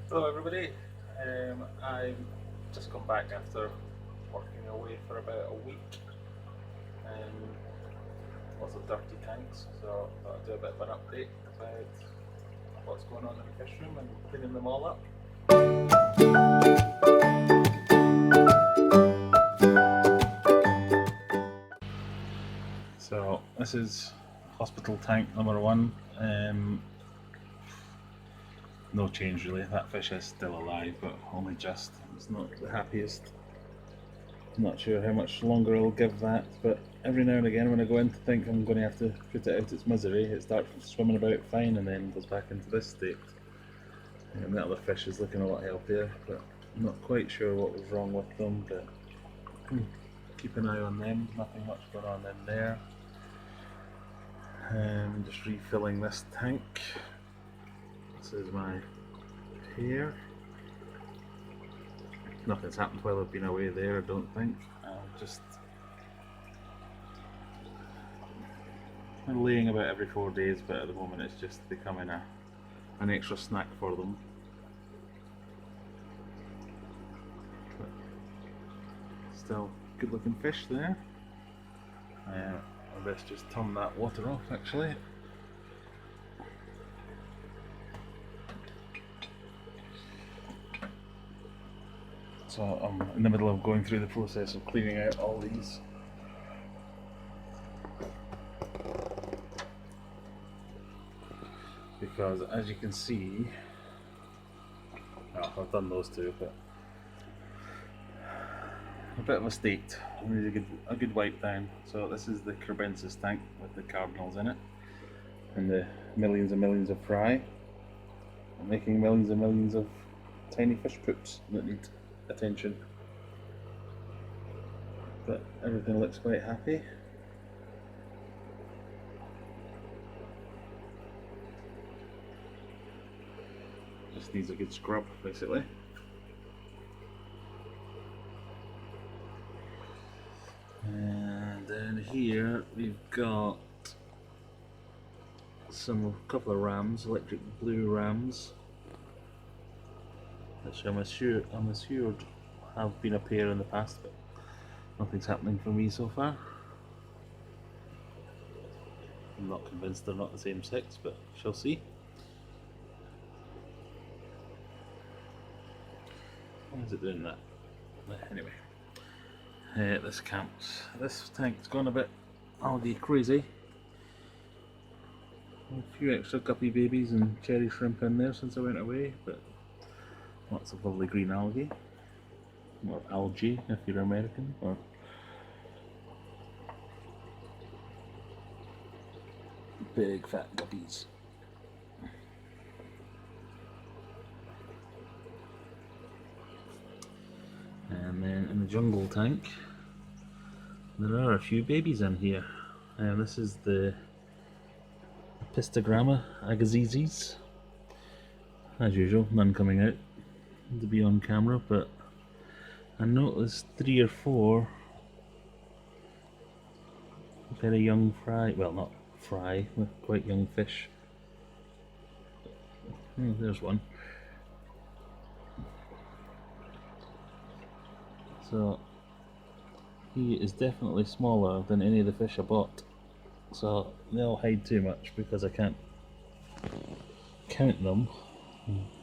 Hello everybody, I've just come back after working away for about a week. Um, Lots of dirty tanks, so I thought I'd do a bit of an update about what's going on in the fish room and cleaning them all up. So this is hospital tank number 1. No change really, that fish is still alive, but only just. It's not the happiest. Not sure how much longer I'll give that, but every now and again when I go in to think I'm going to have to put it out its misery, it starts swimming about fine and then goes back into this state. And the other fish is looking a lot healthier, but I'm not quite sure what was wrong with them, but keep an eye on them. Nothing much going on in there. Just refilling this tank. This is my pair. Nothing's happened while I've been away there, I don't think. Just laying about every 4 days, but at the moment it's just becoming an extra snack for them. But still good looking fish there. I best just turn that water off actually. So I'm in the middle of going through the process of cleaning out all these. Because as you can see, well, I've done those two, but a bit of a state. I need a good wipe down. So this is the Carbensis tank with the cardinals in it, and the millions and millions of fry. I'm making millions and millions of tiny fish poops that need attention. But everything looks quite happy. Just needs a good scrub basically. And then here we've got a couple of rams, electric blue rams, which I'm assured have been a pair in the past, but nothing's happening for me so far. I'm not convinced they're not the same sex, but shall see. Why is it doing that? Anyway, this counts. This tank's gone a bit algae crazy. A few extra guppy babies and cherry shrimp in there since I went away, but lots of lovely green algae, or algae if you're American, or big fat guppies. And then in the jungle tank, there are a few babies in here. And this is the Pistogramma agassiz. As usual, none coming out to be on camera, but I noticed 3 or 4 very young fry, well not fry, quite young fish. Oh, there's one. So he is definitely smaller than any of the fish I bought. So they'll hide too much because I can't count them.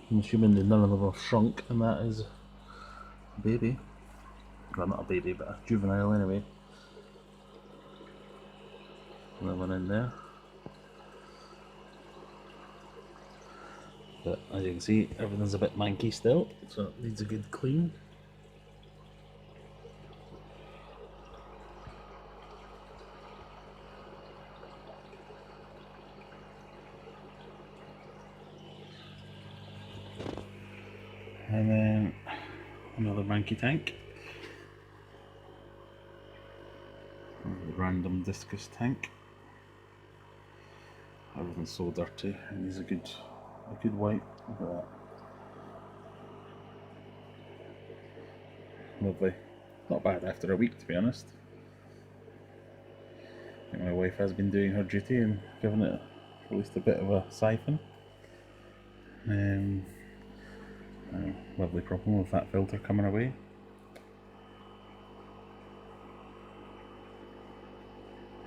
I'm assuming that none of them have shrunk, and that is a baby. Well, not a baby, but a juvenile anyway. Another one in there. But as you can see, everything's a bit manky still, so it needs a good clean. And then another manky tank. Random discus tank. Everything's so dirty. It needs a good wipe. Look at that. Lovely. Not bad after a week, to be honest. I think my wife has been doing her duty and giving it at least a bit of a siphon. lovely problem with that filter coming away.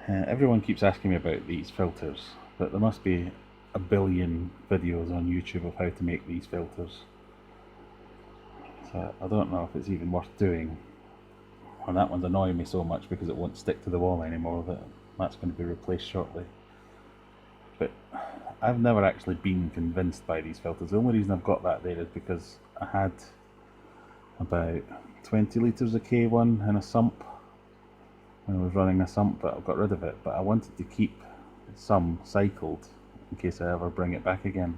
Everyone keeps asking me about these filters, but there must be a billion videos on YouTube of how to make these filters. So I don't know if it's even worth doing. And that one's annoying me so much because it won't stick to the wall anymore that that's going to be replaced shortly. But I've never actually been convinced by these filters. The only reason I've got that there is because I had about 20 litres of K1 in a sump when I was running a sump, but I've got rid of it. But I wanted to keep some cycled in case I ever bring it back again.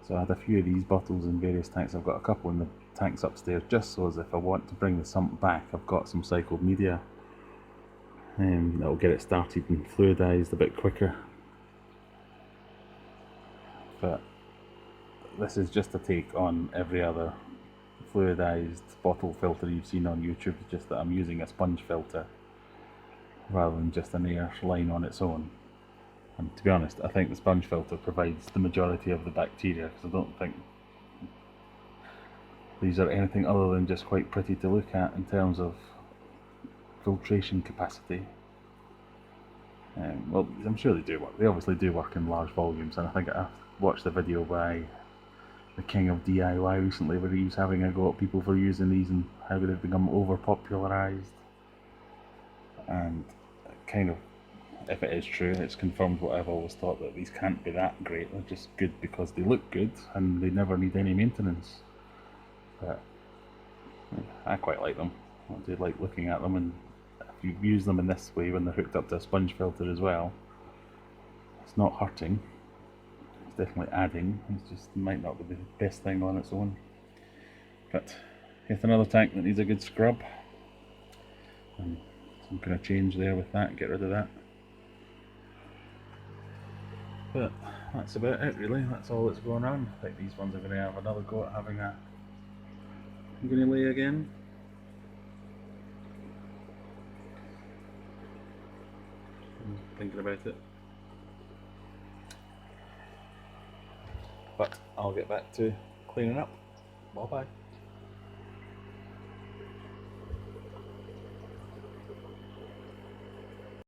So I had a few of these bottles in various tanks. I've got a couple in the tanks upstairs just so as if I want to bring the sump back, I've got some cycled media. That'll get it started and fluidized a bit quicker. But this is just a take on every other fluidized bottle filter you've seen on YouTube, just that I'm using a sponge filter rather than just an air line on its own. And to be honest, I think the sponge filter provides the majority of the bacteria, because I don't think these are anything other than just quite pretty to look at in terms of filtration capacity. Well, I'm sure they do work. They obviously do work in large volumes, and I think I watched a video by the king of DIY recently where he was having a go at people for using these and how they've become over-popularised. And kind of, if it is true, it's confirmed what I've always thought, that these can't be that great. They're just good because they look good and they never need any maintenance. But I quite like them. I do like looking at them, and if you use them in this way when they're hooked up to a sponge filter as well, it's not hurting. It's definitely adding. It just might not be the best thing on its own. But here's another tank that needs a good scrub. And I'm going to change there with that, get rid of that. But that's about it really, that's all that's going on. I think these ones are going to have another go at having a... I'm going to lay again. I'm thinking about it. But I'll get back to cleaning up. Bye bye.